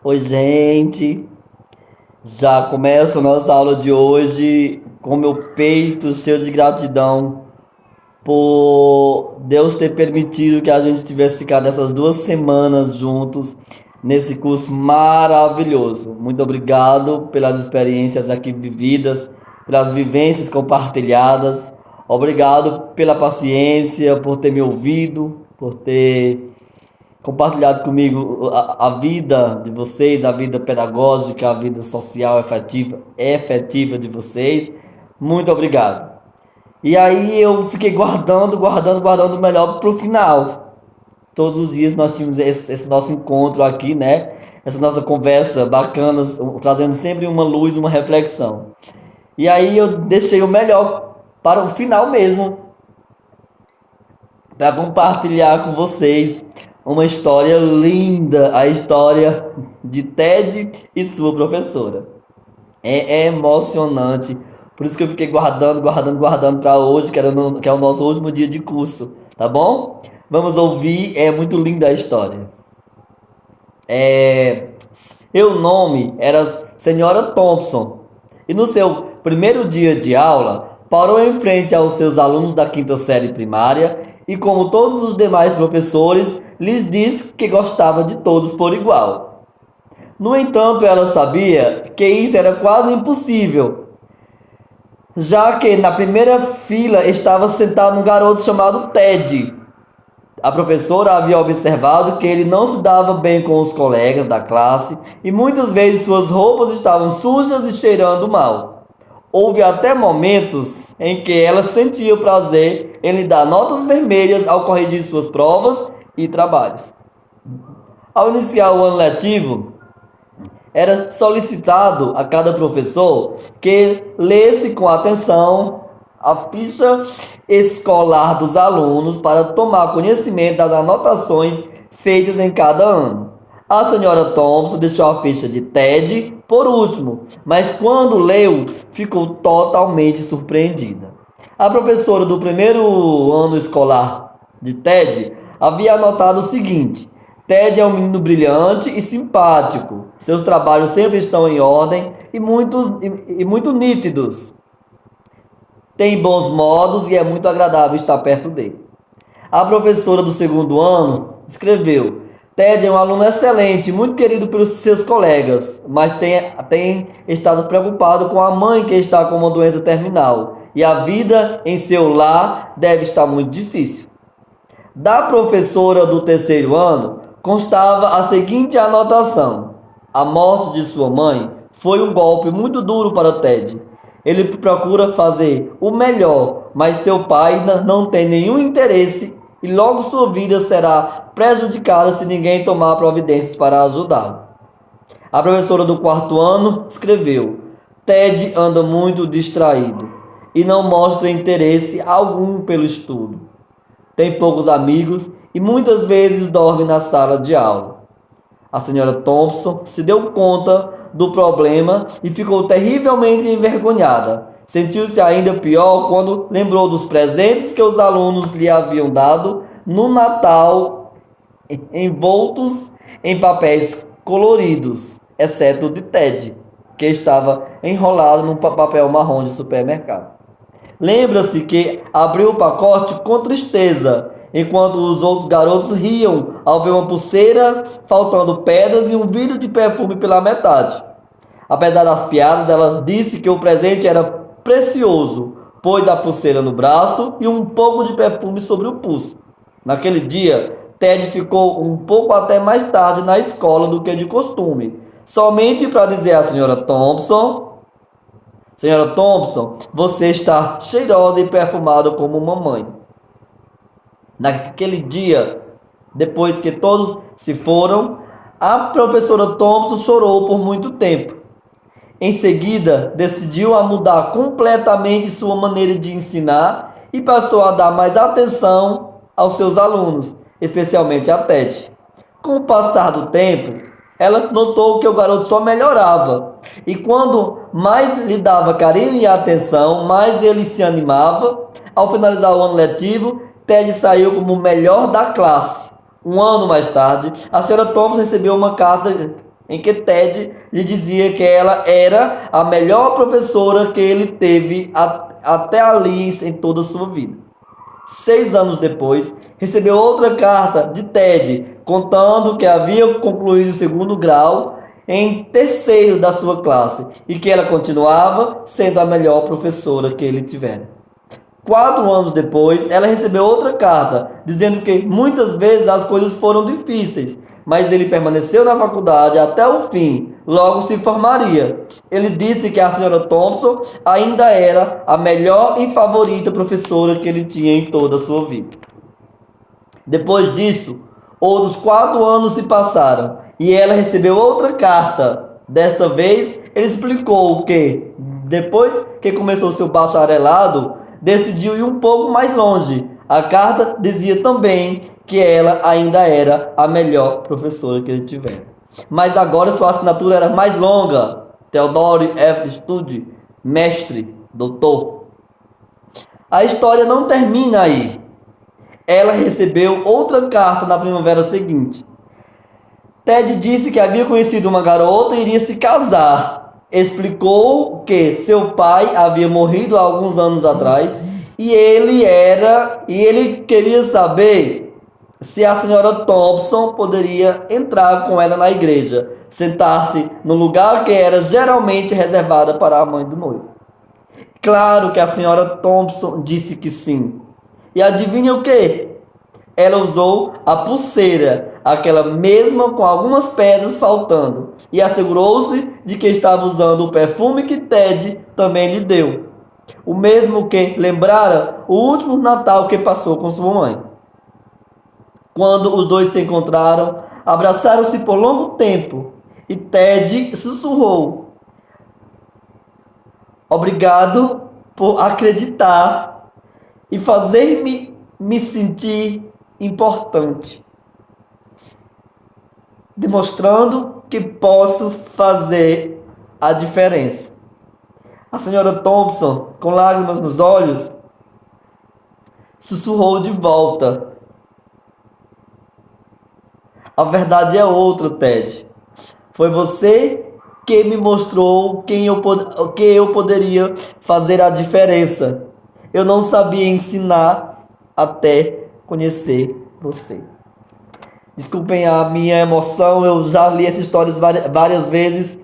Oi, gente. Já começo a nossa aula de hoje com meu peito cheio de gratidão por Deus ter permitido que a gente tivesse ficado essas 2 semanas juntos nesse curso maravilhoso. Muito obrigado pelas experiências aqui vividas, pelas vivências compartilhadas. Obrigado pela paciência, por ter me ouvido, por ter compartilhado comigo a vida de vocês, a vida pedagógica, a vida social efetiva de vocês. Muito obrigado. E aí eu fiquei guardando o melhor para o final. Todos os dias nós tínhamos esse nosso encontro aqui, né? Essa nossa conversa bacana, trazendo sempre uma luz, uma reflexão. E aí eu deixei o melhor para o final mesmo, para compartilhar com vocês uma história linda, a história de Ted e sua professora. É emocionante, por isso que eu fiquei guardando para hoje, que é o nosso último dia de curso, tá bom? Vamos ouvir, é muito linda a história. É, Seu nome era Senhora Thompson, e no seu primeiro dia de aula, parou em frente aos seus alunos da quinta série primária e, como todos os demais professores, lhes disse que gostava de todos por igual. No entanto, ela sabia que isso era quase impossível, já que na primeira fila estava sentado um garoto chamado Ted. A professora havia observado que ele não se dava bem com os colegas da classe e muitas vezes suas roupas estavam sujas e cheirando mal. Houve até momentos em que ela sentia o prazer em lhe dar notas vermelhas ao corrigir suas provas e trabalhos. Ao iniciar o ano letivo, era solicitado a cada professor que lesse com atenção a ficha escolar dos alunos para tomar conhecimento das anotações feitas em cada ano. A senhora Thompson deixou a ficha de Ted por último, mas quando leu, ficou totalmente surpreendida. A professora do primeiro ano escolar de Ted havia anotado o seguinte: Ted é um menino brilhante e simpático. Seus trabalhos sempre estão em ordem e muito nítidos. Tem bons modos e é muito agradável estar perto dele. A professora do segundo ano escreveu: Ted é um aluno excelente, muito querido pelos seus colegas, mas tem estado preocupado com a mãe que está com uma doença terminal e a vida em seu lar deve estar muito difícil. Da professora do terceiro ano constava a seguinte anotação: a morte de sua mãe foi um golpe muito duro para Ted. Ele procura fazer o melhor, mas seu pai não tem nenhum interesse e logo sua vida será prejudicada se ninguém tomar providências para ajudá-lo. A professora do quarto ano escreveu: Ted anda muito distraído e não mostra interesse algum pelo estudo. Tem poucos amigos e muitas vezes dorme na sala de aula. A senhora Thompson se deu conta do problema e ficou terrivelmente envergonhada. Sentiu-se ainda pior quando lembrou dos presentes que os alunos lhe haviam dado no Natal, envoltos em papéis coloridos, exceto o de Ted, que estava enrolado num papel marrom de supermercado. Lembra-se que abriu o pacote com tristeza, enquanto os outros garotos riam ao ver uma pulseira faltando pedras e um vidro de perfume pela metade. Apesar das piadas, ela disse que o presente era precioso, pôs a pulseira no braço e um pouco de perfume sobre o pulso. Naquele dia, Ted ficou um pouco até mais tarde na escola do que de costume, somente para dizer à senhora Thompson: Senhora Thompson, você está cheirosa e perfumada como mamãe. Naquele dia, depois que todos se foram, a professora Thompson chorou por muito tempo. Em seguida, decidiu a mudar completamente sua maneira de ensinar e passou a dar mais atenção aos seus alunos, especialmente a Ted. Com o passar do tempo, ela notou que o garoto só melhorava. E quando mais lhe dava carinho e atenção, mais ele se animava. Ao finalizar o ano letivo, Ted saiu como o melhor da classe. Um ano mais tarde, a senhora Thompson recebeu uma carta em que Ted lhe dizia que ela era a melhor professora que ele teve até ali em toda a sua vida. 6 anos depois, recebeu outra carta de Ted, contando que havia concluído o segundo grau em terceiro da sua classe e que ela continuava sendo a melhor professora que ele tivera. 4 anos depois, ela recebeu outra carta, dizendo que muitas vezes as coisas foram difíceis, mas ele permaneceu na faculdade até o fim, logo se formaria. Ele disse que a senhora Thompson ainda era a melhor e favorita professora que ele tinha em toda a sua vida. Depois disso, outros 4 anos se passaram e ela recebeu outra carta. Desta vez, ele explicou que, depois que começou seu bacharelado, decidiu ir um pouco mais longe. A carta dizia também que ela ainda era a melhor professora que ele tivera. Mas agora sua assinatura era mais longa. Theodore F. Studd, mestre, doutor. A história não termina aí. Ela recebeu outra carta na primavera seguinte. Ted disse que havia conhecido uma garota e iria se casar. Explicou que seu pai havia morrido há alguns anos atrás e ele queria saber se a senhora Thompson poderia entrar com ela na igreja, sentar-se no lugar que era geralmente reservada para a mãe do noivo. Claro que a senhora Thompson disse que sim. E adivinha o que? Ela usou a pulseira, aquela mesma com algumas pedras faltando, e assegurou-se de que estava usando o perfume que Ted também lhe deu. O mesmo que lembrara o último Natal que passou com sua mãe. Quando os dois se encontraram, abraçaram-se por longo tempo, e Ted sussurrou: "Obrigado por acreditar e fazer-me me sentir importante, demonstrando que posso fazer a diferença." A senhora Thompson, com lágrimas nos olhos, sussurrou de volta: "A verdade é outra, Ted. Foi você que me mostrou que eu poderia fazer a diferença. Eu não sabia ensinar até conhecer você." Desculpem a minha emoção, eu já li essa história várias vezes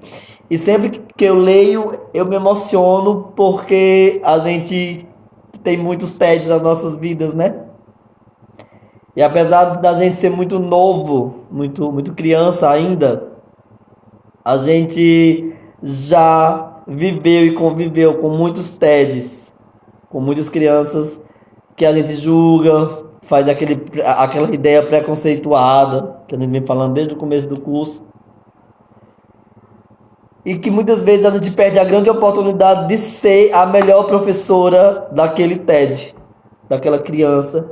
e sempre que eu leio eu me emociono porque a gente tem muitos TEDs nas nossas vidas, né? E apesar da gente ser muito novo, muito criança ainda, a gente já viveu e conviveu com muitos TEDs, com muitas crianças que a gente julga, faz aquela ideia preconceituada, que a gente vem falando desde o começo do curso. E que muitas vezes a gente perde a grande oportunidade de ser a melhor professora daquele TED, daquela criança.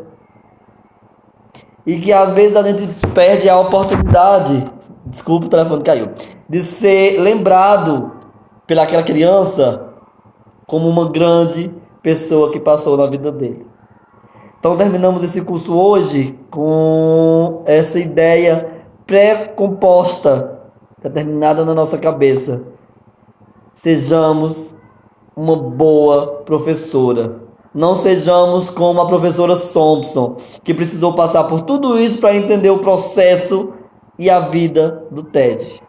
E que às vezes a gente perde a oportunidade, desculpa, o telefone caiu, de ser lembrado pelaquela criança como uma grande pessoa que passou na vida dele. Então terminamos esse curso hoje com essa ideia pré-composta, determinada na nossa cabeça. Sejamos uma boa professora. Não sejamos como a professora Thompson, que precisou passar por tudo isso para entender o processo e a vida do Ted.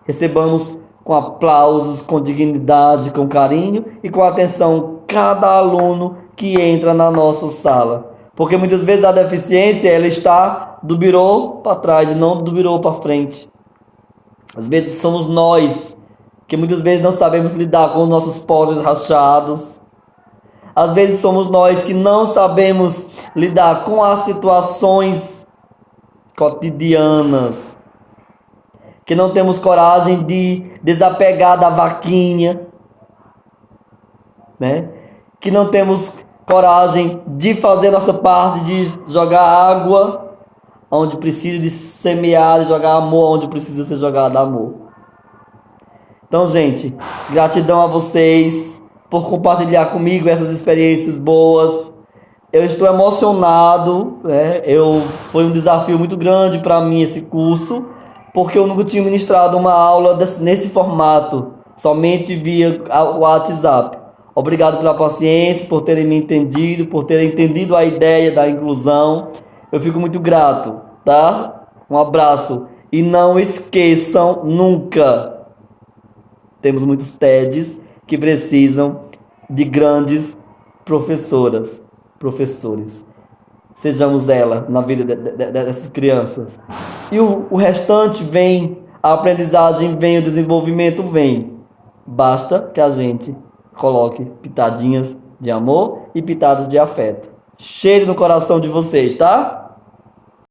Recebamos com aplausos, com dignidade, com carinho e com atenção cada aluno que entra na nossa sala. Porque muitas vezes a deficiência ela está do birô para trás e não do birô para frente. Às vezes somos nós que muitas vezes não sabemos lidar com os nossos pódios rachados. Às vezes somos nós que não sabemos lidar com as situações cotidianas. Que não temos coragem de desapegar da vaquinha, né? Que não temos coragem de fazer nossa parte, de jogar água onde precisa de semear, de jogar amor onde precisa ser jogado amor. Então, gente, gratidão a vocês por compartilhar comigo essas experiências boas. Eu estou emocionado, né? Foi um desafio muito grande para mim esse curso, porque eu nunca tinha ministrado uma aula nesse formato, somente via o WhatsApp. Obrigado pela paciência, por terem me entendido, por terem entendido a ideia da inclusão. Eu fico muito grato, tá? Um abraço. E não esqueçam nunca, temos muitos TEDs que precisam de grandes professoras, professores. Sejamos ela na vida dessas crianças. E o restante vem, a aprendizagem vem, o desenvolvimento vem. Basta que a gente coloque pitadinhas de amor e pitadas de afeto. Cheiro no coração de vocês, tá?